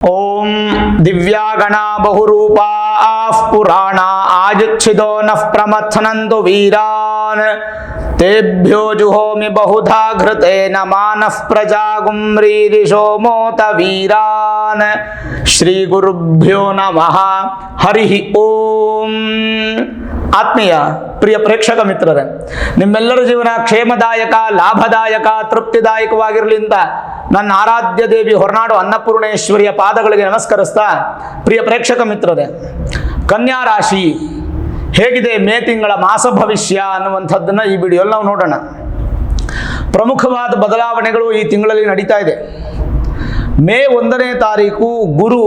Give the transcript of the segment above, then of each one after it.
ओम दिव्यागणा बहुरूपा पुराणा आजुच्छिदो नः प्रमथनन्तु वीरान् तेभ्यो जुहोमि बहुधा घृतेन मानः प्रजागुम्रीरिषो मोत वीरान् श्री गुरुभ्यो नमः हरिः ओम। ಆತ್ಮೀಯ ಪ್ರಿಯ ಪ್ರೇಕ್ಷಕ ಮಿತ್ರರೇ, ನಿಮ್ಮೆಲ್ಲರ ಜೀವನ ಕ್ಷೇಮದಾಯಕ, ಲಾಭದಾಯಕ, ತೃಪ್ತಿದಾಯಕವಾಗಿರಲಿ ಅಂತ ನನ್ನ ಆರಾಧ್ಯ ದೇವಿ ಹೊರನಾಡು ಅನ್ನಪೂರ್ಣೇಶ್ವರಿಯ ಪಾದಗಳಿಗೆ ನಮಸ್ಕರಿಸ್ತಾ, ಪ್ರಿಯ ಪ್ರೇಕ್ಷಕ ಮಿತ್ರರೇ, ಕನ್ಯಾ ರಾಶಿ ಹೇಗಿದೆ, ಮೇ ತಿಂಗಳ ಮಾಸ ಭವಿಷ್ಯ ಅನ್ನುವಂಥದ್ದನ್ನು ಈ ವಿಡಿಯೋಲ್ಲಿ ನಾವು ನೋಡೋಣ. ಪ್ರಮುಖವಾದ ಬದಲಾವಣೆಗಳು ಈ ತಿಂಗಳಲ್ಲಿ ನಡೀತಾ ಇದೆ. ಮೇ 1ನೇ ತಾರೀಕು ಗುರು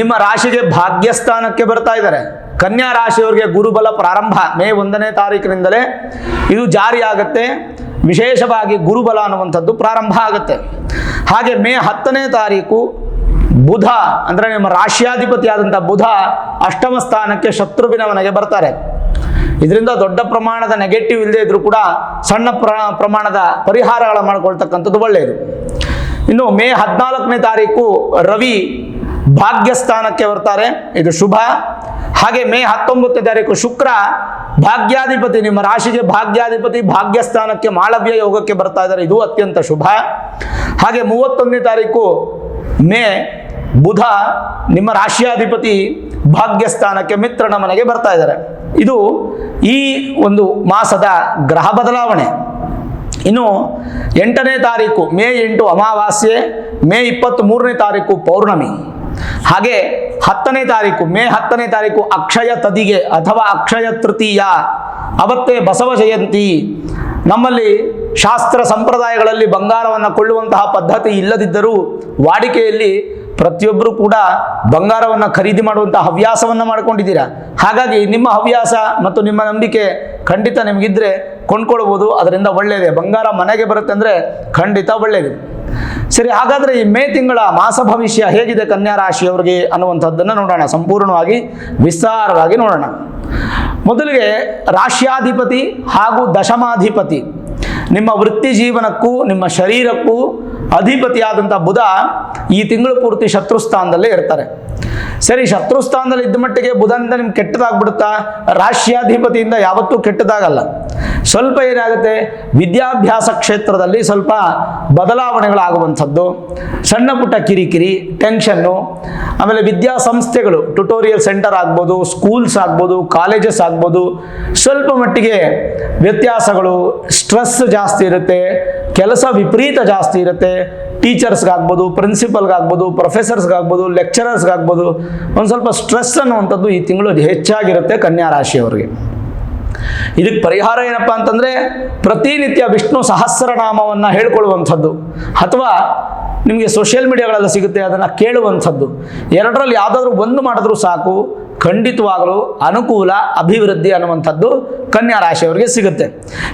ನಿಮ್ಮ ರಾಶಿಗೆ ಭಾಗ್ಯಸ್ಥಾನಕ್ಕೆ ಬರ್ತಾ ಇದ್ದಾರೆ. ಕನ್ಯಾ ರಾಶಿಯವರಿಗೆ ಗುರುಬಲ ಪ್ರಾರಂಭ ಮೇ 1ನೇ ತಾರೀಕಿನಿಂದಲೇ ಇದು ಜಾರಿಯಾಗುತ್ತೆ. ವಿಶೇಷವಾಗಿ ಗುರುಬಲ ಅನ್ನುವಂಥದ್ದು ಪ್ರಾರಂಭ ಆಗುತ್ತೆ. ಹಾಗೆ ಮೇ 10ನೇ ತಾರೀಕು ಬುಧ ಅಂದರೆ ನಿಮ್ಮ ರಾಶ್ಯಾಧಿಪತಿಯಾದಂಥ ಬುಧ ಅಷ್ಟಮ ಸ್ಥಾನಕ್ಕೆ ಶತ್ರುವಿನ ಮನೆಗೆ ಬರ್ತಾರೆ. ಇದರಿಂದ ದೊಡ್ಡ ಪ್ರಮಾಣದ ನೆಗೆಟಿವ್ ಇಲ್ಲದೆ ಇದ್ರೂ ಕೂಡ ಸಣ್ಣ ಪ್ರಮಾಣದ ಪರಿಹಾರಗಳ ಮಾಡ್ಕೊಳ್ತಕ್ಕಂಥದ್ದು ಒಳ್ಳೆಯದು. ಇನ್ನು ಮೇ 14ನೇ ತಾರೀಕು ರವಿ ಭಾಗ್ಯಸ್ಥಾನಕ್ಕೆ ಬರ್ತಾರೆ, ಇದು ಶುಭ. ಹಾಗೆ ಮೇ 19ನೇ ತಾರೀಕು ಶುಕ್ರ ಭಾಗ್ಯಾಧಿಪತಿ ನಿಮ್ಮ ರಾಶಿಗೆ ಭಾಗ್ಯಾಧಿಪತಿ ಭಾಗ್ಯಸ್ಥಾನಕ್ಕೆ ಮಾಳವ್ಯ ಯೋಗಕ್ಕೆ ಬರ್ತಾ ಇದ್ದಾರೆ, ಇದು ಅತ್ಯಂತ ಶುಭ. ಹಾಗೆ 31ನೇ ತಾರೀಕು ಮೇ ಬುಧ ನಿಮ್ಮ ರಾಶಿಯಾಧಿಪತಿ ಭಾಗ್ಯಸ್ಥಾನಕ್ಕೆ ಮಿತ್ರನ ಮನೆಗೆ ಬರ್ತಾ ಇದ್ದಾರೆ. ಇದು ಈ ಒಂದು ಮಾಸದ ಗ್ರಹ ಬದಲಾವಣೆ. ಇನ್ನು 8ನೇ ತಾರೀಕು ಮೇ 8 ಅಮಾವಾಸ್ಯೆ, ಮೇ 23ನೇ ತಾರೀಕು ಪೌರ್ಣಮಿ. ಹಾಗೆ 10ನೇ ತಾರೀಕು ಮೇ 10ನೇ ತಾರೀಕು ಅಕ್ಷಯ ತದಿಗೆ ಅಥವಾ ಅಕ್ಷಯ ತೃತೀಯ, ಅವತ್ತೇ ಬಸವ ಜಯಂತಿ. ನಮ್ಮಲ್ಲಿ ಶಾಸ್ತ್ರ ಸಂಪ್ರದಾಯಗಳಲ್ಲಿ ಬಂಗಾರವನ್ನು ಕೊಳ್ಳುವಂತಹ ಪದ್ಧತಿ ಇಲ್ಲದಿದ್ದರೂ ವಾಡಿಕೆಯಲ್ಲಿ ಪ್ರತಿಯೊಬ್ಬರು ಕೂಡ ಬಂಗಾರವನ್ನು ಖರೀದಿ ಮಾಡುವಂತಹ ಹವ್ಯಾಸವನ್ನು ಮಾಡಿಕೊಂಡಿದ್ದೀರಾ. ಹಾಗಾಗಿ ನಿಮ್ಮ ಹವ್ಯಾಸ ಮತ್ತು ನಿಮ್ಮ ನಂಬಿಕೆ ಖಂಡಿತ ನಿಮಗಿದ್ರೆ ಕೊಂಡ್ಕೊಳ್ಬೋದು, ಅದರಿಂದ ಒಳ್ಳೆಯದೇ. ಬಂಗಾರ ಮನೆಗೆ ಬರುತ್ತೆ ಅಂದರೆ ಖಂಡಿತ ಒಳ್ಳೆಯದು. ಸರಿ, ಹಾಗಾದರೆ ಈ ಮೇ ತಿಂಗಳ ಮಾಸ ಭವಿಷ್ಯ ಹೇಗಿದೆ ಕನ್ಯಾ ರಾಶಿಯವರಿಗೆ ಅನ್ನುವಂಥದ್ದನ್ನು ನೋಡೋಣ, ಸಂಪೂರ್ಣವಾಗಿ ವಿಸ್ತಾರವಾಗಿ ನೋಡೋಣ. ಮೊದಲಿಗೆ ರಾಶ್ಯಾಧಿಪತಿ ಹಾಗೂ ದಶಮಾಧಿಪತಿ ನಿಮ್ಮ ವೃತ್ತಿ ಜೀವನಕ್ಕೂ ನಿಮ್ಮ ಶರೀರಕ್ಕೂ ಅಧಿಪತಿಯಾದಂಥ ಬುಧ ಈ ತಿಂಗಳು ಪೂರ್ತಿ ಶತ್ರುಸ್ಥಾನದಲ್ಲೇ ಇರ್ತಾರೆ. ಸರಿ, ಶತ್ರುಸ್ಥಾನದಲ್ಲಿ ಇದ್ದ ಮಟ್ಟಿಗೆ ಬುಧನಿಂದ ನಿಮ್ಗೆ ಕೆಟ್ಟದಾಗ್ಬಿಡುತ್ತಾ? ರಾಶ್ಯಾಧಿಪತಿಯಿಂದ ಯಾವತ್ತೂ ಕೆಟ್ಟದಾಗಲ್ಲ. ಸ್ವಲ್ಪ ಏನಾಗುತ್ತೆ, ವಿದ್ಯಾಭ್ಯಾಸ ಕ್ಷೇತ್ರದಲ್ಲಿ ಸ್ವಲ್ಪ ಬದಲಾವಣೆಗಳಾಗುವಂಥದ್ದು, ಸಣ್ಣ ಪುಟ್ಟ ಕಿರಿಕಿರಿ, ಟೆನ್ಷನ್ನು. ಆಮೇಲೆ ವಿದ್ಯಾಸಂಸ್ಥೆಗಳು, ಟ್ಯುಟೋರಿಯಲ್ ಸೆಂಟರ್ ಆಗ್ಬೋದು, ಸ್ಕೂಲ್ಸ್ ಆಗ್ಬೋದು, ಕಾಲೇಜಸ್ ಆಗ್ಬೋದು, ಸ್ವಲ್ಪ ಮಟ್ಟಿಗೆ ವ್ಯತ್ಯಾಸಗಳು, ಸ್ಟ್ರೆಸ್ ಜಾಸ್ತಿ ಇರುತ್ತೆ, ಕೆಲಸ ವಿಪರೀತ ಜಾಸ್ತಿ ಇರುತ್ತೆ. ಟೀಚರ್ಸ್ಗಾಗ್ಬೋದು, ಪ್ರಿನ್ಸಿಪಲ್ಗಾಗ್ಬೋದು, ಪ್ರೊಫೆಸರ್ಸ್ಗಾಗ್ಬೋದು, ಲೆಕ್ಚರರ್ಸ್ಗಾಗ್ಬೋದು, ಒಂದು ಸ್ವಲ್ಪ ಸ್ಟ್ರೆಸ್ ಅನ್ನುವಂಥದ್ದು ಈ ತಿಂಗಳು ಹೆಚ್ಚಾಗಿರುತ್ತೆ ಕನ್ಯಾ ರಾಶಿಯವರಿಗೆ. ಇದಕ್ಕೆ ಪರಿಹಾರ ಏನಪ್ಪ ಅಂತಂದರೆ, ಪ್ರತಿನಿತ್ಯ ವಿಷ್ಣು ಸಹಸ್ರನಾಮವನ್ನು ಹೇಳ್ಕೊಳ್ಳುವಂಥದ್ದು, ಅಥವಾ ನಿಮಗೆ ಸೋಷಿಯಲ್ ಮೀಡಿಯಾಗಳೆಲ್ಲ ಸಿಗುತ್ತೆ ಅದನ್ನು ಕೇಳುವಂಥದ್ದು. ಎರಡರಲ್ಲಿ ಯಾವುದಾದ್ರೂ ಒಂದು ಮಾಡಿದ್ರೂ ಸಾಕು, ಖಂಡಿತವಾಗಲೂ ಅನುಕೂಲ, ಅಭಿವೃದ್ಧಿ ಅನ್ನುವಂಥದ್ದು ಕನ್ಯಾ ರಾಶಿಯವರಿಗೆ ಸಿಗುತ್ತೆ.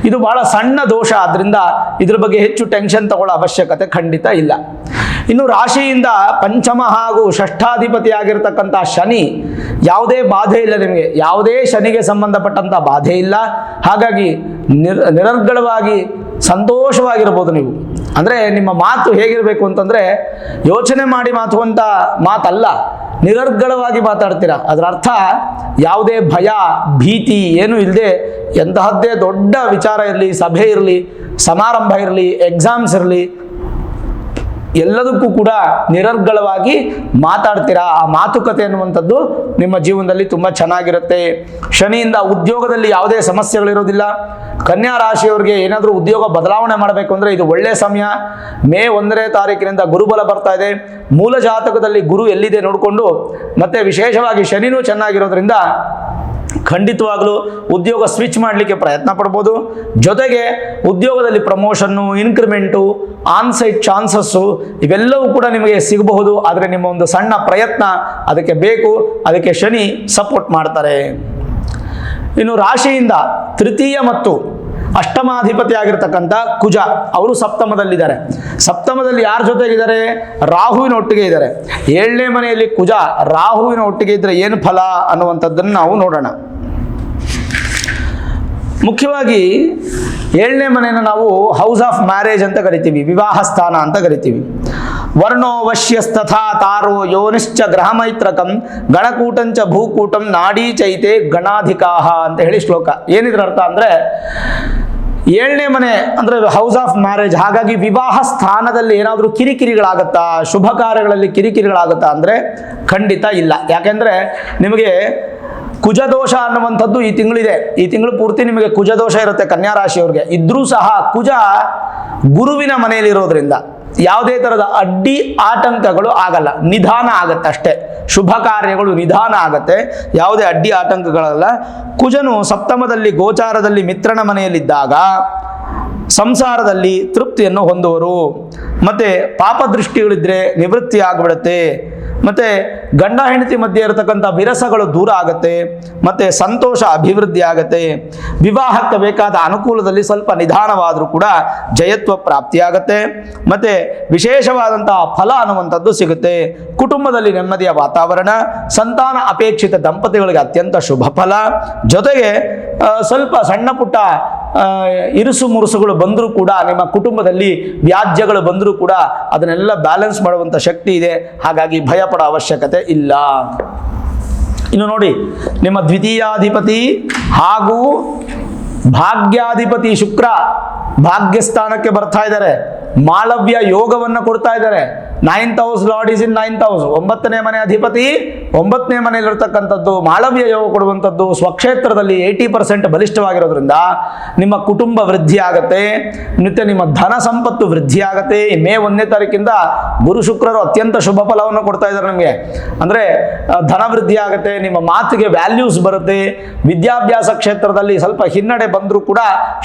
ಇದು ಬಹಳ ಸಣ್ಣ ದೋಷ, ಆದ್ದರಿಂದ ಇದ್ರ ಬಗ್ಗೆ ಹೆಚ್ಚು ಟೆನ್ಷನ್ ತಗೊಳ್ಳೋ ಅವಶ್ಯಕತೆ ಖಂಡಿತ ಇಲ್ಲ. ಇನ್ನು ರಾಶಿಯಿಂದ ಪಂಚಮ ಹಾಗೂ ಷಷ್ಠಾಧಿಪತಿಯಾಗಿರ್ತಕ್ಕಂಥ ಶನಿ, ಯಾವುದೇ ಬಾಧೆ ಇಲ್ಲ ನಿಮಗೆ, ಯಾವುದೇ ಶನಿಗೆ ಸಂಬಂಧಪಟ್ಟಂಥ ಬಾಧೆ ಇಲ್ಲ. ಹಾಗಾಗಿ ನಿರರ್ಗಳವಾಗಿ ಸಂತೋಷವಾಗಿರ್ಬೋದು ನೀವು. ಅಂದರೆ ನಿಮ್ಮ ಮಾತು ಹೇಗಿರಬೇಕು ಅಂತಂದರೆ, ಯೋಚನೆ ಮಾಡಿ ಮಾತುವಂಥ ಮಾತಲ್ಲ, ನಿರರ್ಗಳವಾಗಿ ಮಾತಾಡ್ತೀರಾ. ಅದರ ಅರ್ಥ ಯಾವುದೇ ಭಯ ಭೀತಿ ಏನೂ ಇಲ್ಲದೆ, ಎಂತಹದ್ದೇ ದೊಡ್ಡ ವಿಚಾರ ಇರಲಿ, ಸಭೆ ಇರಲಿ, ಸಮಾರಂಭ ಇರಲಿ, ಎಕ್ಸಾಮ್ಸ್ ಇರಲಿ, ಎಲ್ಲದಕ್ಕೂ ಕೂಡ ನಿರರ್ಗಳವಾಗಿ ಮಾತಾಡ್ತೀರಾ. ಆ ಮಾತುಕತೆ ಅನ್ನುವಂಥದ್ದು ನಿಮ್ಮ ಜೀವನದಲ್ಲಿ ತುಂಬ ಚೆನ್ನಾಗಿರುತ್ತೆ. ಶನಿಯಿಂದ ಉದ್ಯೋಗದಲ್ಲಿ ಯಾವುದೇ ಸಮಸ್ಯೆಗಳಿರೋದಿಲ್ಲ. ಕನ್ಯಾ ರಾಶಿಯವರಿಗೆ ಏನಾದರೂ ಉದ್ಯೋಗ ಬದಲಾವಣೆ ಮಾಡಬೇಕು ಅಂದರೆ ಇದು ಒಳ್ಳೆಯ ಸಮಯ. ಮೇ 1ನೇ ತಾರೀಕಿನಿಂದ ಗುರುಬಲ ಬರ್ತಾ ಇದೆ. ಮೂಲ ಜಾತಕದಲ್ಲಿ ಗುರು ಎಲ್ಲಿದೆ ನೋಡಿಕೊಂಡು, ಮತ್ತೆ ವಿಶೇಷವಾಗಿ ಶನಿನೂ ಚೆನ್ನಾಗಿರೋದ್ರಿಂದ ಖಂಡಿತವಾಗಲೂ ಉದ್ಯೋಗ ಸ್ವಿಚ್ ಮಾಡಲಿಕ್ಕೆ ಪ್ರಯತ್ನ ಪಡ್ಬೋದು. ಜೊತೆಗೆ ಉದ್ಯೋಗದಲ್ಲಿ ಪ್ರಮೋಷನ್ನು, ಇನ್ಕ್ರಿಮೆಂಟು, ಆನ್ಸೈಟ್ ಚಾನ್ಸಸ್ಸು ಇವೆಲ್ಲವೂ ಕೂಡ ನಿಮಗೆ ಸಿಗಬಹುದು. ಆದರೆ ನಿಮ್ಮ ಒಂದು ಸಣ್ಣ ಪ್ರಯತ್ನ ಅದಕ್ಕೆ ಬೇಕು, ಅದಕ್ಕೆ ಶನಿ ಸಪೋರ್ಟ್ ಮಾಡ್ತಾರೆ. ಇನ್ನು ರಾಶಿಯಿಂದ ತೃತೀಯ ಮತ್ತು ಅಷ್ಟಮಾಧಿಪತಿ ಆಗಿರ್ತಕ್ಕಂಥ ಕುಜ, ಅವರು ಸಪ್ತಮದಲ್ಲಿದ್ದಾರೆ. ಸಪ್ತಮದಲ್ಲಿ ಯಾರ ಜೊತೆಗಿದ್ದಾರೆ? ರಾಹುವಿನ ಒಟ್ಟಿಗೆ ಇದ್ದಾರೆ. 7ನೇ ಮನೆಯಲ್ಲಿ ಕುಜ ರಾಹುವಿನ ಒಟ್ಟಿಗೆ ಇದ್ದರೆ ಏನು ಫಲ ಅನ್ನುವಂಥದ್ದನ್ನು ನಾವು ನೋಡೋಣ. ಮುಖ್ಯವಾಗಿ 7ನೇ ಮನೆಯನ್ನು ನಾವು ಹೌಸ್ ಆಫ್ ಮ್ಯಾರೇಜ್ ಅಂತ ಕರಿತೀವಿ, ವಿವಾಹ ಸ್ಥಾನ ಅಂತ ಕರಿತೀವಿ. ವರ್ಣೋ ವಶ್ಯಸ್ತಥಾ ತಾರೋ ಯೋನಿಶ್ಚ ಗ್ರಹಮೈತ್ರಕಂ ಗಣಕೂಟಂಚ ಭೂಕೂಟಂ ನಾಡೀ ಚೈತೆ ಗಣಾಧಿಕಾಹ ಅಂತ ಹೇಳಿ ಶ್ಲೋಕ. ಏನಿದ್ರ ಅರ್ಥ ಅಂದರೆ 7ನೇ ಮನೆ ಅಂದರೆ ಹೌಸ್ ಆಫ್ ಮ್ಯಾರೇಜ್. ಹಾಗಾಗಿ ವಿವಾಹ ಸ್ಥಾನದಲ್ಲಿ ಏನಾದರೂ ಕಿರಿಕಿರಿಗಳಾಗುತ್ತಾ, ಶುಭ ಕಾರ್ಯಗಳಲ್ಲಿ ಕಿರಿಕಿರಿಗಳಾಗುತ್ತಾ ಅಂದರೆ ಖಂಡಿತ ಇಲ್ಲ. ಯಾಕೆಂದರೆ ನಿಮಗೆ ಕುಜದೋಷ ಅನ್ನುವಂಥದ್ದು ಈ ತಿಂಗಳಿದೆ. ಈ ತಿಂಗಳು ಪೂರ್ತಿ ನಿಮಗೆ ಕುಜದೋಷ ಇರುತ್ತೆ ಕನ್ಯಾ ರಾಶಿಯವ್ರಿಗೆ. ಇದ್ರೂ ಸಹ ಕುಜ ಗುರುವಿನ ಮನೆಯಲ್ಲಿರೋದ್ರಿಂದ ಯಾವುದೇ ಥರದ ಅಡ್ಡಿ ಆತಂಕಗಳು ಆಗಲ್ಲ, ನಿಧಾನ ಆಗತ್ತೆ ಅಷ್ಟೇ. ಶುಭ ಕಾರ್ಯಗಳು ನಿಧಾನ ಆಗತ್ತೆ, ಯಾವುದೇ ಅಡ್ಡಿ ಆತಂಕಗಳಲ್ಲ. ಕುಜನು ಸಪ್ತಮದಲ್ಲಿ ಗೋಚಾರದಲ್ಲಿ ಮಿತ್ರನ ಮನೆಯಲ್ಲಿದ್ದಾಗ ಸಂಸಾರದಲ್ಲಿ ತೃಪ್ತಿಯನ್ನು ಹೊಂದುವರು. ಮತ್ತು ಪಾಪದೃಷ್ಟಿಗಳಿದ್ರೆ ನಿವೃತ್ತಿ ಆಗಿಬಿಡುತ್ತೆ. ಮತ್ತು ಗಂಡ ಹೆಂಡತಿ ಮಧ್ಯೆ ಇರತಕ್ಕಂಥ ವಿರಸಗಳು ದೂರ ಆಗುತ್ತೆ. ಮತ್ತು ಸಂತೋಷ ಅಭಿವೃದ್ಧಿ ಆಗುತ್ತೆ. ವಿವಾಹಕ್ಕೆ ಬೇಕಾದ ಅನುಕೂಲದಲ್ಲಿ ಸ್ವಲ್ಪ ನಿಧಾನವಾದರೂ ಕೂಡ ಜಯತ್ವ ಪ್ರಾಪ್ತಿಯಾಗತ್ತೆ. ಮತ್ತು ವಿಶೇಷವಾದಂತಹ ಫಲ ಅನ್ನುವಂಥದ್ದು ಸಿಗುತ್ತೆ. ಕುಟುಂಬದಲ್ಲಿ ನೆಮ್ಮದಿಯ ವಾತಾವರಣ, ಸಂತಾನ ಅಪೇಕ್ಷಿತ ದಂಪತಿಗಳಿಗೆ ಅತ್ಯಂತ ಶುಭ ಫಲ. ಜೊತೆಗೆ ಸ್ವಲ್ಪ ಸಣ್ಣ ಪುಟ್ಟ ಇರುಸು ಮುರುಸುಗಳು ಬಂದರೂ ಕೂಡ, ನಿಮ್ಮ ಕುಟುಂಬದಲ್ಲಿ ವ್ಯಾಜ್ಯಗಳು ಬಂದರೂ ಕೂಡ ಅದನ್ನೆಲ್ಲ ಬ್ಯಾಲೆನ್ಸ್ ಮಾಡುವಂಥ ಶಕ್ತಿ ಇದೆ. ಹಾಗಾಗಿ ಭಯ ಪಡೋ ಅವಶ್ಯಕತೆ ಇಲ್ಲ. ಇನ್ನು ನೋಡಿ, ನಿಮ್ಮ ದ್ವಿತೀಯಾಧಿಪತಿ ಹಾಗೂ ಭಾಗ್ಯಾಧಿಪತಿ ಶುಕ್ರ ಭಾಗ್ಯಸ್ಥಾನಕ್ಕೆ ಬರ್ತಾ ಇದ್ದಾರೆ. ಮಾಳವ್ಯ ಯೋಗವನ್ನು ಕೊಡ್ತಾ ಇದ್ದಾರೆ. 9th house lord is in 9th house. 9ನೇ ಮನೆ ಅಧಿಪತಿ 9ನೇ ಮನೆಯಲ್ಲಿರ್ತಕ್ಕಂಥದ್ದು ಮಾಳವ್ಯ ಯೋಗ ಕೊಡುವಂಥದ್ದು. ಸ್ವಕ್ಷೇತ್ರದಲ್ಲಿ 80% ಬಲಿಷ್ಠವಾಗಿರೋದ್ರಿಂದ ನಿಮ್ಮ ಕುಟುಂಬ ವೃದ್ಧಿ ಆಗುತ್ತೆ. ಮತ್ತು ನಿಮ್ಮ ಧನ ಸಂಪತ್ತು ವೃದ್ಧಿ ಆಗುತ್ತೆ. ಮೇ 1ನೇ ತಾರೀಕಿಂದ ಗುರು ಶುಕ್ರರು ಅತ್ಯಂತ ಶುಭ ಫಲವನ್ನು ಕೊಡ್ತಾ ಇದ್ದಾರೆ ನಮಗೆ. ಅಂದರೆ ಧನ ವೃದ್ಧಿ ಆಗುತ್ತೆ, ನಿಮ್ಮ ಮಾತಿಗೆ ವ್ಯಾಲ್ಯೂಸ್ ಬರುತ್ತೆ. ವಿದ್ಯಾಭ್ಯಾಸ ಕ್ಷೇತ್ರದಲ್ಲಿ ಸ್ವಲ್ಪ ಹಿನ್ನಡೆ ಬಂದರೂ ಕೂಡ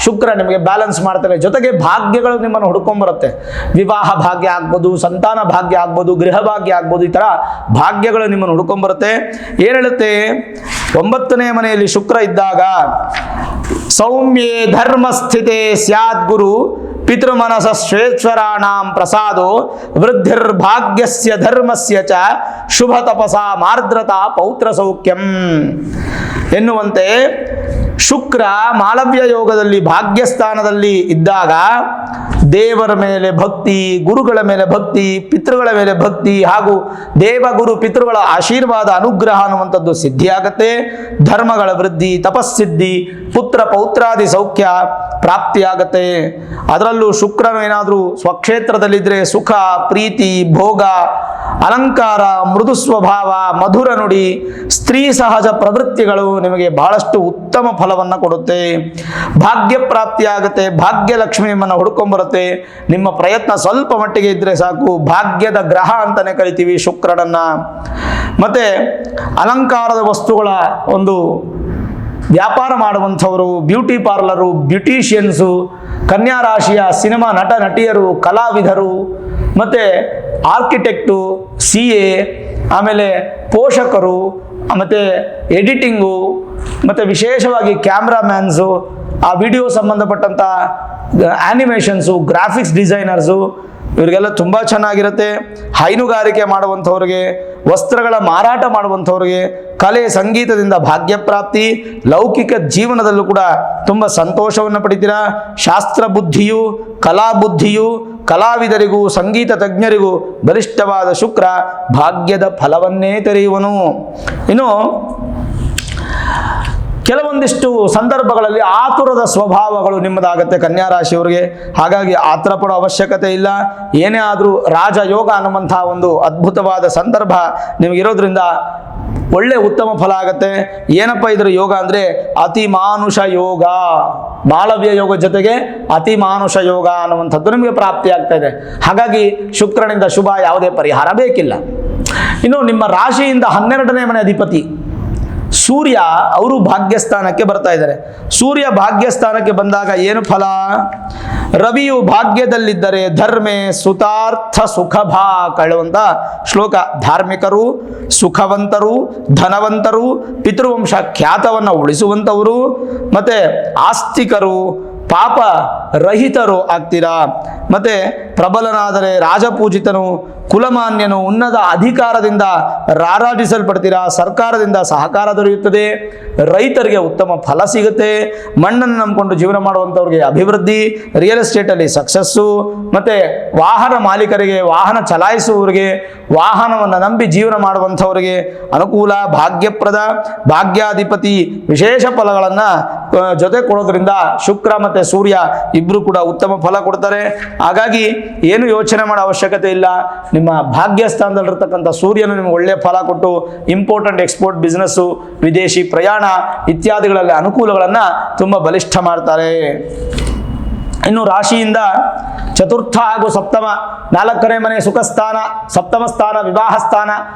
ಶುಕ್ರ ನಿಮಗೆ ಬ್ಯಾಲೆನ್ಸ್ ಮಾಡ್ತಾರೆ. ಜೊತೆಗೆ ಭಾಗ್ಯಗಳು ನಿಮ್ಮನ್ನು ಹುಡ್ಕೊಂಡ್ಬರುತ್ತೆ. ವಿವಾಹ ಭಾಗ್ಯ ಆಗ್ಬೋದು, ಸಂತಾನ ಭಾಗ್ಯ ಆಗ್ಬೋದು, ಗೃಹ ಭಾಗ್ಯ ಆಗ್ಬೋದು. ಈ ಥರ ಭಾಗ್ಯಗಳು ನಿಮ್ಮನ್ನು ಹುಡ್ಕೊಂಡ್ಬರುತ್ತೆ. ಏನು ಹೇಳುತ್ತೆ? 9ನೇ ಮನೆಯಲ್ಲಿ ಶುಕ್ರ ಇದ್ದಾಗ ಸೌಮ್ಯೇ ಧರ್ಮಸ್ಥಿತೆ ಸ್ಯಾದ್ ಗುರು ಪಿತೃಮನಸ ಶ್ವೇಶ್ವರಾಣಾಂ ಪ್ರಸಾದೋ ವೃದ್ಧಿರ್ಭಾಗ್ಯಸ್ಯ ಧರ್ಮಸ್ಯ ಚ ಶುಭ ತಪಸ ಮಾರ್ದ್ರತಾ ಪೌತ್ರ ಸೌಖ್ಯಂ ಎನ್ನುವಂತೆ ಶುಕ್ರ ಮಾಳವ್ಯ ಯೋಗದಲ್ಲಿ ಭಾಗ್ಯಸ್ಥಾನದಲ್ಲಿ ಇದ್ದಾಗ ದೇವರ ಮೇಲೆ ಭಕ್ತಿ, ಗುರುಗಳ ಮೇಲೆ ಭಕ್ತಿ, ಪಿತೃಗಳ ಮೇಲೆ ಭಕ್ತಿ ಹಾಗೂ ದೇವಗುರು ಪಿತೃಗಳ ಆಶೀರ್ವಾದ ಅನುಗ್ರಹ ಅನ್ನುವಂಥದ್ದು ಸಿದ್ಧಿಯಾಗತ್ತೆ. ಧರ್ಮಗಳ ವೃದ್ಧಿ, ತಪಸ್ಸಿದ್ಧಿ, ಪುತ್ರ ಪೌತ್ರಾದಿ ಸೌಖ್ಯ ಪ್ರಾಪ್ತಿಯಾಗತ್ತೆ. ಅದರಲ್ಲೂ ಶುಕ್ರನು ಏನಾದರೂ ಸ್ವಕ್ಷೇತ್ರದಲ್ಲಿದ್ದರೆ ಸುಖ, ಪ್ರೀತಿ, ಭೋಗ, ಅಲಂಕಾರ, ಮೃದು ಸ್ವಭಾವ, ಮಧುರ ನುಡಿ, ಸ್ತ್ರೀ ಸಹಜ ಪ್ರವೃತ್ತಿಗಳು ನಿಮಗೆ ಬಹಳಷ್ಟು ಉತ್ತಮ ಫಲವನ್ನು ಕೊಡುತ್ತೆ. ಭಾಗ್ಯ ಪ್ರಾಪ್ತಿಯಾಗುತ್ತೆ. ಭಾಗ್ಯಲಕ್ಷ್ಮಿ ನಿಮ್ಮನ್ನು ಹುಡ್ಕೊಂಡ್ಬರುತ್ತೆ. ನಿಮ್ಮ ಪ್ರಯತ್ನ ಸ್ವಲ್ಪ ಮಟ್ಟಿಗೆ ಇದ್ದರೆ ಸಾಕು. ಭಾಗ್ಯದ ಗ್ರಹ ಅಂತಲೇ ಕರಿತೀವಿ ಶುಕ್ರನನ್ನ. ಮತ್ತು ಅಲಂಕಾರದ ವಸ್ತುಗಳ ಒಂದು ವ್ಯಾಪಾರ ಮಾಡುವಂಥವರು, ಬ್ಯೂಟಿ ಪಾರ್ಲರು, ಬ್ಯೂಟಿಷಿಯನ್ಸು, ಕನ್ಯಾ ರಾಶಿಯ ಸಿನಿಮಾ ನಟ ನಟಿಯರು, ಕಲಾವಿದರು, ಮತ್ತು ಆರ್ಕಿಟೆಕ್ಟು, CA, ಆಮೇಲೆ ಪೋಷಕರು, ಮತ್ತು ಎಡಿಟಿಂಗು, ಮತ್ತು ವಿಶೇಷವಾಗಿ ಕ್ಯಾಮ್ರಾಮ್ಯಾನ್ಸು, ಆ ವಿಡಿಯೋ ಸಂಬಂಧಪಟ್ಟಂಥ ಆ್ಯನಿಮೇಷನ್ಸು, ಗ್ರಾಫಿಕ್ಸ್ ಡಿಸೈನರ್ಸು, ಇವರಿಗೆಲ್ಲ ತುಂಬ ಚೆನ್ನಾಗಿರುತ್ತೆ. ಹೈನುಗಾರಿಕೆ ಮಾಡುವಂಥವ್ರಿಗೆ, ವಸ್ತ್ರಗಳ ಮಾರಾಟ ಮಾಡುವಂಥವ್ರಿಗೆ, ಕಲೆ ಸಂಗೀತದಿಂದ ಭಾಗ್ಯ ಪ್ರಾಪ್ತಿ, ಲೌಕಿಕ ಜೀವನದಲ್ಲೂ ಕೂಡ ತುಂಬ ಸಂತೋಷವನ್ನು ಪಡಿತೀರಾ. ಶಾಸ್ತ್ರ ಬುದ್ಧಿಯು, ಕಲಾ ಬುದ್ಧಿಯು, ಕಲಾವಿದರಿಗೂ ಸಂಗೀತ ತಜ್ಞರಿಗೂ ಬಲಿಷ್ಠವಾದ ಶುಕ್ರ ಭಾಗ್ಯದ ಫಲವನ್ನೇ ತೆರೆಯುವನು. ಇನ್ನು ಕೆಲವೊಂದಿಷ್ಟು ಸಂದರ್ಭಗಳಲ್ಲಿ ಆತುರದ ಸ್ವಭಾವಗಳು ನಿಮ್ಮದಾಗತ್ತೆ ಕನ್ಯಾ ರಾಶಿಯವರಿಗೆ. ಹಾಗಾಗಿ ಆತರ ಪಡೋ ಅವಶ್ಯಕತೆ ಇಲ್ಲ. ಏನೇ ಆದರೂ ರಾಜಯೋಗ ಅನ್ನುವಂಥ ಒಂದು ಅದ್ಭುತವಾದ ಸಂದರ್ಭ ನಿಮಗಿರೋದ್ರಿಂದ ಒಳ್ಳೆ ಉತ್ತಮ ಫಲ ಆಗುತ್ತೆ. ಏನಪ್ಪ ಇದರ ಯೋಗ ಅಂದರೆ ಅತಿ ಮಾನುಷ ಯೋಗ. ಮಾಳವ್ಯ ಯೋಗ ಜೊತೆಗೆ ಅತಿ ಮಾನುಷ ಯೋಗ ಅನ್ನುವಂಥದ್ದು ನಿಮಗೆ ಪ್ರಾಪ್ತಿ ಆಗ್ತಾ ಇದೆ. ಹಾಗಾಗಿ ಶುಕ್ರನಿಂದ ಶುಭ, ಯಾವುದೇ ಪರಿಹಾರ ಬೇಕಿಲ್ಲ. ಇನ್ನು ನಿಮ್ಮ ರಾಶಿಯಿಂದ 12ನೇ ಮನೆ ಅಧಿಪತಿ ಸೂರ್ಯ, ಅವರು ಭಾಗ್ಯಸ್ಥಾನಕ್ಕೆ ಬರ್ತಾ ಇದ್ದಾರೆ. ಸೂರ್ಯ ಭಾಗ್ಯಸ್ಥಾನಕ್ಕೆ ಬಂದಾಗ ಏನು ಫಲ? ರವಿಯು ಭಾಗ್ಯದಲ್ಲಿದ್ದರೆ ಧರ್ಮೆ ಸುತಾರ್ಥ ಸುಖಭಾ ಹೇಳುವಂಥ ಶ್ಲೋಕ. ಧಾರ್ಮಿಕರು, ಸುಖವಂತರು, ಧನವಂತರು, ಪಿತೃವಂಶ ಖ್ಯಾತವನ್ನು ಉಳಿಸುವಂಥವರು, ಮತ್ತು ಆಸ್ತಿಕರು, ಪಾಪ ರಹಿತರು ಆಗ್ತೀರಾ. ಮತ್ತು ಪ್ರಬಲನಾದರೆ ರಾಜಪೂಜಿತನು, ಕುಲಮಾನ್ಯನು, ಉನ್ನತ ಅಧಿಕಾರದಿಂದ ರಾರಾಜಿಸಲ್ಪಡ್ತೀರಾ, ಸರ್ಕಾರದಿಂದ ಸಹಕಾರ ದೊರೆಯುತ್ತದೆ, ರೈತರಿಗೆ ಉತ್ತಮ ಫಲ ಸಿಗುತ್ತೆ, ಮಣ್ಣನ್ನು ನಂಬಿಕೊಂಡು ಜೀವನ ಮಾಡುವಂಥವ್ರಿಗೆ ಅಭಿವೃದ್ಧಿ, ರಿಯಲ್ ಎಸ್ಟೇಟಲ್ಲಿ ಸಕ್ಸಸ್ಸು, ಮತ್ತು ವಾಹನ ಮಾಲೀಕರಿಗೆ, ವಾಹನ ಚಲಾಯಿಸುವವರಿಗೆ, ವಾಹನವನ್ನು ನಂಬಿ ಜೀವನ ಮಾಡುವಂಥವರಿಗೆ ಅನುಕೂಲ, ಭಾಗ್ಯಪ್ರದ, ಭಾಗ್ಯಾಧಿಪತಿ ವಿಶೇಷ ಫಲಗಳನ್ನು ಜೊತೆ ಕೊಡೋದ್ರಿಂದ ಶುಕ್ರ ಮತ್ತು ಸೂರ್ಯ ಇಬ್ಬರು ಕೂಡ ಉತ್ತಮ ಫಲ ಕೊಡ್ತಾರೆ. ಹಾಗಾಗಿ ಏನು ಯೋಚನೆ ಮಾಡೋ ಅವಶ್ಯಕತೆ ಇಲ್ಲ. ನಿಮ್ಮ ಭಾಗ್ಯ ಸ್ಥಾನದಲ್ಲಿರ್ತಕ್ಕಂಥ ಸೂರ್ಯನು ನಿಮಗೆ ಒಳ್ಳೆಯ ಫಲ ಕೊಟ್ಟು ಇಂಪೋರ್ಟೆಂಟ್ ಎಕ್ಸ್ಪೋರ್ಟ್ ಬಿಸ್ನೆಸ್ಸು, ವಿದೇಶಿ ಪ್ರಯಾಣ ಇತ್ಯಾದಿಗಳಲ್ಲಿ ಅನುಕೂಲಗಳನ್ನು ತುಂಬ ಬಲಿಷ್ಠ ಮಾಡ್ತಾರೆ. ಇನ್ನು ರಾಶಿಯಿಂದ ಚತುರ್ಥ ಹಾಗೂ ಸಪ್ತಮ, 4ನೇ ಮನೆ ಸುಖಸ್ಥಾನ, ಸಪ್ತಮ ಸ್ಥಾನ ವಿವಾಹ ಸ್ಥಾನ,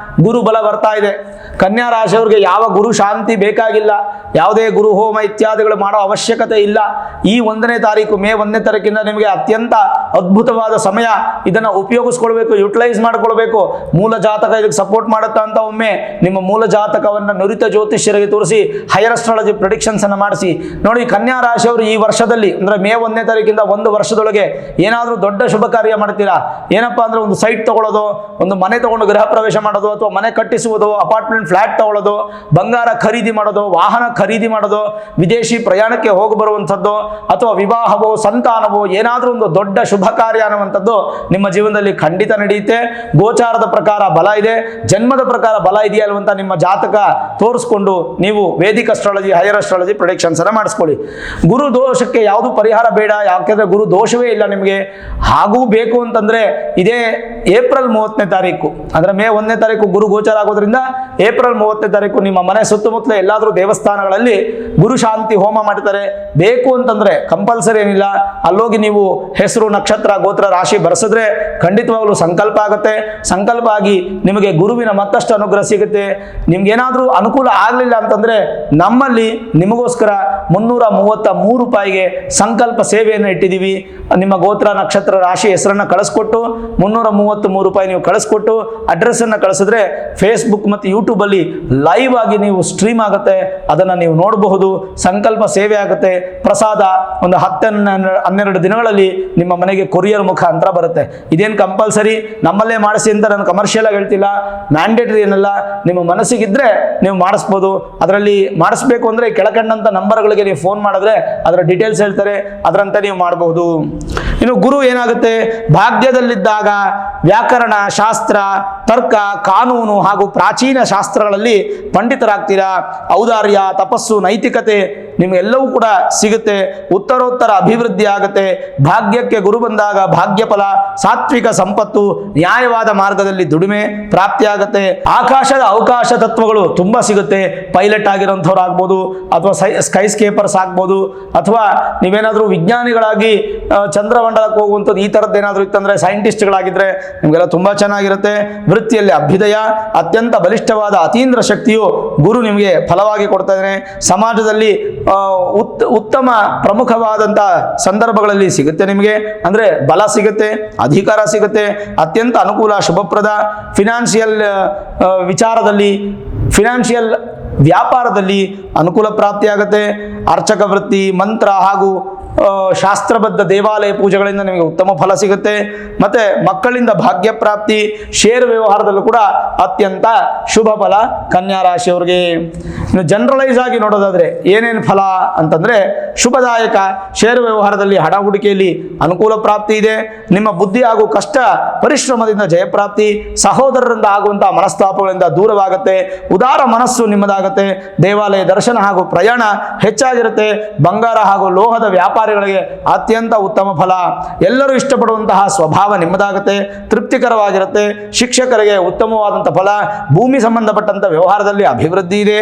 ಗುರು ಬಲ ಬರ್ತಾ ಇದೆ. ಕನ್ಯಾ ರಾಶಿಯವರಿಗೆ ಯಾವ ಗುರು ಶಾಂತಿ ಬೇಕಾಗಿಲ್ಲ, ಯಾವುದೇ ಗುರು ಹೋಮ ಇತ್ಯಾದಿಗಳು ಮಾಡೋ ಅವಶ್ಯಕತೆ ಇಲ್ಲ. ಈ 1ನೇ ತಾರೀಕು ಮೇ 1ನೇ ತಾರೀಕಿಂದ ನಿಮಗೆ ಅತ್ಯಂತ ಅದ್ಭುತವಾದ ಸಮಯ. ಇದನ್ನು ಉಪಯೋಗಿಸ್ಕೊಳ್ಬೇಕು, ಯುಟಿಲೈಸ್ ಮಾಡ್ಕೊಳ್ಬೇಕು. ಮೂಲ ಜಾತಕ ಇದಕ್ಕೆ ಸಪೋರ್ಟ್ ಮಾಡುತ್ತಾ ಅಂತ ಒಮ್ಮೆ ನಿಮ್ಮ ಮೂಲ ಜಾತಕವನ್ನು ನುರಿತ ಜ್ಯೋತಿಷ್ಯರಿಗೆ ತೋರಿಸಿ ಹೈಯರ್ ಅಸ್ಟ್ರಾಲಜಿ ಪ್ರೆಡಿಕ್ಷನ್ಸ್ ಅನ್ನು ಮಾಡಿಸಿ ನೋಡಿ. ಕನ್ಯಾ ರಾಶಿಯವರು ಈ ವರ್ಷದಲ್ಲಿ ಅಂದರೆ ಮೇ 1ನೇ ತಾರೀಕಿಂದ 1 ವರ್ಷದೊಳಗೆ ಏನಾದರೂ ದೊಡ್ಡ ಶುಭ ಕಾರ್ಯ ಮಾಡ್ತೀರಾ. ಏನಪ್ಪಾ ಅಂದ್ರೆ ಒಂದು ಸೈಟ್ ತಗೊಳ್ಳೋದು, ಒಂದು ಮನೆ ತಗೊಂಡು ಗೃಹ ಪ್ರವೇಶ ಮಾಡೋದು, ಅಥವಾ ಮನೆ ಕಟ್ಟಿಸುವುದು, ಅಪಾರ್ಟ್ಮೆಂಟ್ ಫ್ಲಾಟ್ ತಗೊಳ್ಳೋದು, ಬಂಗಾರ ಖರೀದಿ ಮಾಡೋದು, ವಾಹನ ಖರೀದಿ ಮಾಡೋದು, ವಿದೇಶಿ ಪ್ರಯಾಣಕ್ಕೆ ಹೋಗಿ ಬರುವಂಥದ್ದು, ಅಥವಾ ವಿವಾಹವೋ ಸಂತಾನವೋ ಏನಾದರೂ ಒಂದು ದೊಡ್ಡ ಶುಭ ಕಾರ್ಯ ಅನ್ನುವಂಥದ್ದು ನಿಮ್ಮ ಜೀವನದಲ್ಲಿ ಖಂಡಿತ ನಡೆಯುತ್ತೆ. ಗೋಚಾರದ ಪ್ರಕಾರ ಬಲ ಇದೆ, ಜನ್ಮದ ಪ್ರಕಾರ ಬಲ ಇದೆಯಾ ಅಲ್ವಂತ ನಿಮ್ಮ ಜಾತಕ ತೋರಿಸ್ಕೊಂಡು ನೀವು Vedic astrology, higher astrology predictions ಅನ್ನು ಮಾಡಿಸ್ಕೊಳ್ಳಿ. ಗುರು ದೋಷಕ್ಕೆ ಯಾವುದು ಪರಿಹಾರ ಬೇಡ, ಯಾಕೆಂದ್ರೆ ಗುರು ದೋಷವೇ ಇಲ್ಲ ನಿಮಗೆ. ಹಾಗೂ ಬೇಕು ಅಂತಂದ್ರೆ ಇದೇ ಏಪ್ರಿಲ್ 30ನೇ ತಾರೀಕು ಅಂದ್ರೆ ಮೇ 1ನೇ ತಾರೀಕು ಗುರು ಗೋಚಾರ ಆಗೋದ್ರಿಂದ ಏಪ್ರಿಲ್ 30ನೇ ತಾರೀಕು ನಿಮ್ಮ ಮನೆ ಸುತ್ತಮುತ್ತಲ ಎಲ್ಲಾದರೂ ದೇವಸ್ಥಾನಗಳಲ್ಲಿ ಗುರು ಶಾಂತಿ ಹೋಮ ಮಾಡ್ತಾರೆ. ಬೇಕು ಅಂತಂದ್ರೆ ಕಂಪಲ್ಸರಿ ಏನಿಲ್ಲ, ಅಲ್ಲೋಗಿ ನೀವು ಹೆಸರು, ನಕ್ಷತ್ರ, ಗೋತ್ರ, ರಾಶಿ ಬರೆಸಿದ್ರೆ ಖಂಡಿತವಾಗ್ಲೂ ಸಂಕಲ್ಪ ಆಗುತ್ತೆ. ಸಂಕಲ್ಪ ಆಗಿ ನಿಮಗೆ ಗುರುವಿನ ಮತ್ತಷ್ಟು ಅನುಗ್ರಹ ಸಿಗುತ್ತೆ. ನಿಮ್ಗೇನಾದ್ರೂ ಅನುಕೂಲ ಆಗಲಿಲ್ಲ ಅಂತಂದ್ರೆ ನಮ್ಮಲ್ಲಿ ನಿಮಗೋಸ್ಕರ 333 ರೂಪಾಯಿಗೆ ಸಂಕಲ್ಪ ಸೇವೆಯನ್ನು ಇಟ್ಟಿದ್ದೀವಿ. ನಿಮ್ಮ ಗೋತ್ರ, ನಕ್ಷತ್ರ, ರಾಶಿ ಹೆಸರನ್ನು ಕಳಿಸ್ಕೊಟ್ಟು 333 ರೂಪಾಯಿ ನೀವು ಕಳಿಸ್ಕೊಟ್ಟು ಅಡ್ರೆಸ್ಸನ್ನು ಕಳಿಸಿದ್ರೆ ಫೇಸ್ಬುಕ್ ಮತ್ತು ಯೂಟ್ಯೂಬಲ್ಲಿ ಲೈವ್ ಆಗಿ ನೀವು ಸ್ಟ್ರೀಮ್ ಆಗುತ್ತೆ, ಅದನ್ನು ನೀವು ನೋಡಬಹುದು. ಸಂಕಲ್ಪ ಸೇವೆ ಆಗುತ್ತೆ. ಪ್ರಸಾದ ಒಂದು 10-12 ದಿನಗಳಲ್ಲಿ ನಿಮ್ಮ ಮನೆಗೆ ಕೊರಿಯರ್ ಮುಖಾಂತರ ಬರುತ್ತೆ. ಇದೇನು ಕಂಪಲ್ಸರಿ ನಮ್ಮಲ್ಲೇ ಮಾಡಿಸಿ ಅಂತ ನಾನು ಕಮರ್ಷಿಯಲ್ ಆಗಿ ಹೇಳ್ತಿಲ್ಲ, ಮ್ಯಾಂಡೇಟರಿ ಏನಲ್ಲ. ನಿಮ್ಮ ಮನಸ್ಸಿಗಿದ್ರೆ ನೀವು ಮಾಡಿಸ್ಬೋದು. ಅದರಲ್ಲಿ ಮಾಡಿಸ್ಬೇಕು ಅಂದರೆ ಕೆಳಕಂಡಂಥ ನಂಬರ್ಗಳಿಗೆ ನೀವು ಫೋನ್ ಮಾಡಿದ್ರೆ ಅದರ ಡೀಟೇಲ್ಸ್ ಹೇಳ್ತಾರೆ, ಅದರಂತೆ ನೀವು ಮಾಡಬಹುದು. ಇನ್ನು ಗುರು ಏನಾಗುತ್ತೆ, ಭಾಗ್ಯದಲ್ಲಿದ್ದಾಗ ವ್ಯಾಕರಣ, ಶಾಸ್ತ್ರ, ತರ್ಕ, ಕಾನೂನು ಹಾಗೂ ಪ್ರಾಚೀನ ಶಾಸ್ತ್ರಗಳಲ್ಲಿ ಪಂಡಿತರಾಗ್ತೀರಾ. ಔದಾರ್ಯ, ತಪಸ್ಸು, ನೈತಿಕತೆ ನಿಮಗೆಲ್ಲವೂ ಕೂಡ ಸಿಗುತ್ತೆ. ಉತ್ತರೋತ್ತರ ಅಭಿವೃದ್ಧಿ ಆಗುತ್ತೆ. ಭಾಗ್ಯಕ್ಕೆ ಗುರು ಬಂದಾಗ ಭಾಗ್ಯಫಲ, ಸಾತ್ವಿಕ ಸಂಪತ್ತು, ನ್ಯಾಯವಾದ ಮಾರ್ಗದಲ್ಲಿ ದುಡಿಮೆ ಪ್ರಾಪ್ತಿಯಾಗುತ್ತೆ. ಆಕಾಶದ ಅವಕಾಶ ತತ್ವಗಳು ತುಂಬ ಸಿಗುತ್ತೆ. ಪೈಲಟ್ ಆಗಿರೋಂಥವ್ರು ಆಗ್ಬೋದು, ಅಥವಾ ಸ್ಕೈ ಸ್ಕೇಪರ್ಸ್ ಆಗ್ಬೋದು, ಅಥವಾ ನೀವೇನಾದರೂ ವಿಜ್ಞಾನಿಗಳಾಗಿ ಚಂದ್ರಮಂಡಲಕ್ಕೆ ಹೋಗುವಂಥದ್ದು ಈ ಥರದ್ದು ಏನಾದರೂ ಇತ್ತಂದರೆ ಸೈಂಟಿಸ್ಟ್ಗಳಾಗಿದ್ದರೆ ನಿಮಗೆಲ್ಲ ತುಂಬ ಚೆನ್ನಾಗಿರುತ್ತೆ. ವೃತ್ತಿಯಲ್ಲಿ ಅಭ್ಯುದಯ, ಅತ್ಯಂತ ಬಲಿಷ್ಠವಾದ ಅತೀಂದ್ರ ಶಕ್ತಿಯು ಗುರು ನಿಮಗೆ ಫಲವಾಗಿ ಕೊಡ್ತಾ ಇದ್ದಾನೆ. ಸಮಾಜದಲ್ಲಿ ಉತ್ತಮ ಪ್ರಮುಖವಾದಂಥ ಸಂದರ್ಭಗಳಲ್ಲಿ ಸಿಗುತ್ತೆ ನಿಮಗೆ, ಅಂದರೆ ಬಲ ಸಿಗುತ್ತೆ, ಅಧಿಕಾರ ಸಿಗುತ್ತೆ, ಅತ್ಯಂತ ಅನುಕೂಲ, ಶುಭಪ್ರದ. ಫಿನಾನ್ಷಿಯಲ್ ವಿಚಾರದಲ್ಲಿ, ಫಿನಾನ್ಷಿಯಲ್ ವ್ಯಾಪಾರದಲ್ಲಿ ಅನುಕೂಲ ಪ್ರಾಪ್ತಿಯಾಗುತ್ತೆ. ಅರ್ಚಕ ವೃತ್ತಿ, ಮಂತ್ರ ಹಾಗೂ ಶಾಸ್ತ್ರಬದ್ಧ ದೇವಾಲಯ ಪೂಜೆಗಳಿಂದ ನಿಮಗೆ ಉತ್ತಮ ಫಲ ಸಿಗುತ್ತೆ. ಮತ್ತು ಮಕ್ಕಳಿಂದ ಭಾಗ್ಯ ಪ್ರಾಪ್ತಿ, ಷೇರು ವ್ಯವಹಾರದಲ್ಲೂ ಕೂಡ ಅತ್ಯಂತ ಶುಭ ಫಲ ಕನ್ಯಾ ರಾಶಿಯವರಿಗೆ. ಇನ್ನು ಜನರಲೈಸ್ ಆಗಿ ನೋಡೋದಾದರೆ ಏನೇನು ಫಲ ಅಂತಂದರೆ ಶುಭದಾಯಕ. ಷೇರು ವ್ಯವಹಾರದಲ್ಲಿ ಹಣ ಹೂಡಿಕೆಯಲ್ಲಿ ಅನುಕೂಲ ಪ್ರಾಪ್ತಿ ಇದೆ. ನಿಮ್ಮ ಬುದ್ಧಿ ಹಾಗೂ ಕಷ್ಟ ಪರಿಶ್ರಮದಿಂದ ಜಯಪ್ರಾಪ್ತಿ. ಸಹೋದರರಿಂದ ಆಗುವಂಥ ಮನಸ್ತಾಪಗಳಿಂದ ದೂರವಾಗುತ್ತೆ. ಉದಾರ ಮನಸ್ಸು ನಿಮ್ಮದಾಗುತ್ತೆ. ದೇವಾಲಯ ದರ್ಶನ ಹಾಗೂ ಪ್ರಯಾಣ ಹೆಚ್ಚಾಗಿರುತ್ತೆ. ಬಂಗಾರ ಹಾಗೂ ಲೋಹದ ವ್ಯಾಪಾರಿಗಳಿಗೆ ಅತ್ಯಂತ ಉತ್ತಮ ಫಲ. ಎಲ್ಲರೂ ಇಷ್ಟಪಡುವಂತಹ ಸ್ವಭಾವ ನಿಮ್ಮದಾಗುತ್ತೆ. ತೃಪ್ತಿಕರವಾಗಿರುತ್ತೆ. ಶಿಕ್ಷಕರಿಗೆ ಉತ್ತಮವಾದಂಥ ಫಲ. ಭೂಮಿ ಸಂಬಂಧಪಟ್ಟಂಥ ವ್ಯವಹಾರದಲ್ಲಿ ಅಭಿವೃದ್ಧಿ ಇದೆ.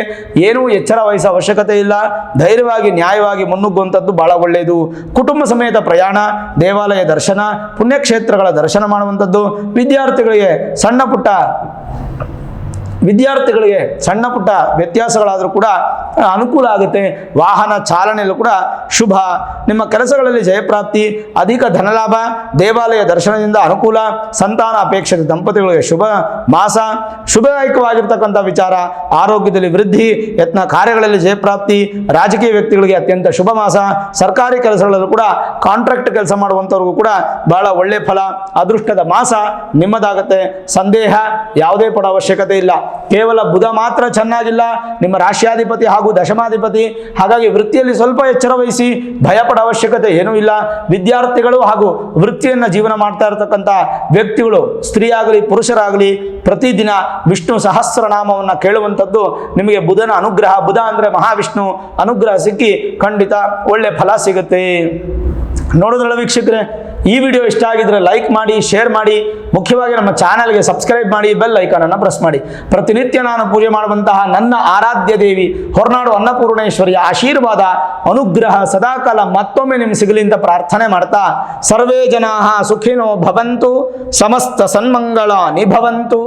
ಏನೂ ಎಚ್ಚರ ವಹಿಸೋ ಅವಶ್ಯಕತೆ ಇಲ್ಲ. ಧೈರ್ಯವಾಗಿ ನ್ಯಾಯವಾಗಿ ಮುನ್ನುಗ್ಗುವಂಥದ್ದು ಬಹಳ ಒಳ್ಳೆಯದು. ಕುಟುಂಬ ಸಮೇತ ಪ್ರಯಾಣ, ದೇವಾಲಯ ದರ್ಶನ, ಪುಣ್ಯಕ್ಷೇತ್ರಗಳ ದರ್ಶನ ಮಾಡುವಂಥದ್ದು. ವಿದ್ಯಾರ್ಥಿಗಳಿಗೆ ಸಣ್ಣ ಪುಟ್ಟ ವ್ಯತ್ಯಾಸಗಳಾದರೂ ಕೂಡ ಅನುಕೂಲ ಆಗುತ್ತೆ. ವಾಹನ ಚಾಲನೆಯಲ್ಲೂ ಕೂಡ ಶುಭ. ನಿಮ್ಮ ಕೆಲಸಗಳಲ್ಲಿ ಜಯಪ್ರಾಪ್ತಿ, ಅಧಿಕ ಧನಲಾಭ, ದೇವಾಲಯ ದರ್ಶನದಿಂದ ಅನುಕೂಲ, ಸಂತಾನ ಅಪೇಕ್ಷಿತ ದಂಪತಿಗಳಿಗೆ ಶುಭ ಮಾಸ. ಶುಭದಾಯಕವಾಗಿರ್ತಕ್ಕಂಥ ವಿಚಾರ, ಆರೋಗ್ಯದಲ್ಲಿ ವೃದ್ಧಿ, ಯತ್ನ ಕಾರ್ಯಗಳಲ್ಲಿ ಜಯಪ್ರಾಪ್ತಿ, ರಾಜಕೀಯ ವ್ಯಕ್ತಿಗಳಿಗೆ ಅತ್ಯಂತ ಶುಭ ಮಾಸ, ಸರ್ಕಾರಿ ಕೆಲಸಗಳಲ್ಲೂ ಕೂಡ ಕಾಂಟ್ರಾಕ್ಟ್ ಕೆಲಸ ಮಾಡುವಂಥವ್ರಿಗೂ ಕೂಡ ಬಹಳ ಒಳ್ಳೆ ಫಲ, ಅದೃಷ್ಟದ ಮಾಸ ನಿಮ್ಮದಾಗತ್ತೆ. ಸಂದೇಹ ಯಾವುದೇ ಪಡೋ ಅವಶ್ಯಕತೆ ಇಲ್ಲ. ಕೇವಲ ಬುಧ ಮಾತ್ರ ಚೆನ್ನಾಗಿಲ್ಲ, ನಿಮ್ಮ ರಾಶ್ಯಾಧಿಪತಿ ಹಾಗೂ ದಶಮಾಧಿಪತಿ. ಹಾಗಾಗಿ ವೃತ್ತಿಯಲ್ಲಿ ಸ್ವಲ್ಪ ಎಚ್ಚರ ವಹಿಸಿ, ಭಯ ಪಡೋ ಅವಶ್ಯಕತೆ ಏನೂ ಇಲ್ಲ. ವಿದ್ಯಾರ್ಥಿಗಳು ಹಾಗೂ ವೃತ್ತಿಯನ್ನು ಜೀವನ ಮಾಡ್ತಾ ಇರತಕ್ಕಂಥ ವ್ಯಕ್ತಿಗಳು, ಸ್ತ್ರೀ ಆಗಲಿ ಪುರುಷರಾಗಲಿ, ಪ್ರತಿದಿನ ವಿಷ್ಣು ಸಹಸ್ರನಾಮವನ್ನು ಕೇಳುವಂಥದ್ದು ನಿಮಗೆ ಬುಧನ ಅನುಗ್ರಹ, ಬುಧ ಅಂದರೆ ಮಹಾವಿಷ್ಣು ಅನುಗ್ರಹ ಸಿಕ್ಕಿ ಖಂಡಿತ ಒಳ್ಳೆ ಫಲ ಸಿಗುತ್ತೆ. ನೋಡೋದ್ರಲ್ಲ ವೀಕ್ಷಕರೇ, ಈ ವಿಡಿಯೋ ಇಷ್ಟ ಆಗಿದ್ರೆ ಲೈಕ್ ಮಾಡಿ, ಶೇರ್ ಮಾಡಿ, ಮುಖ್ಯವಾಗಿ ನಮ್ಮ ಚಾನಲ್ಗೆ ಸಬ್ಸ್ಕ್ರೈಬ್ ಮಾಡಿ, ಬೆಲ್ ಐಕಾನನ್ನು ಪ್ರೆಸ್ ಮಾಡಿ. ಪ್ರತಿನಿತ್ಯ ನಾನು ಪೂಜೆ ಮಾಡುವಂತಹ ನನ್ನ ಆರಾಧ್ಯ ದೇವಿ ಹೊರನಾಡು ಅನ್ನಪೂರ್ಣೇಶ್ವರಿಯ ಆಶೀರ್ವಾದ, ಅನುಗ್ರಹ ಸದಾಕಾಲ ಮತ್ತೊಮ್ಮೆ ನಿಮ್ಗೆ ಸಿಗಲಿ ಅಂತ ಪ್ರಾರ್ಥನೆ ಮಾಡ್ತಾ, ಸರ್ವೇ ಜನಾಃ ಸುಖಿನೋ ಭವಂತು, ಸಮಸ್ತ ಸನ್ಮಂಗಳಾನಿ ಭವಂತು.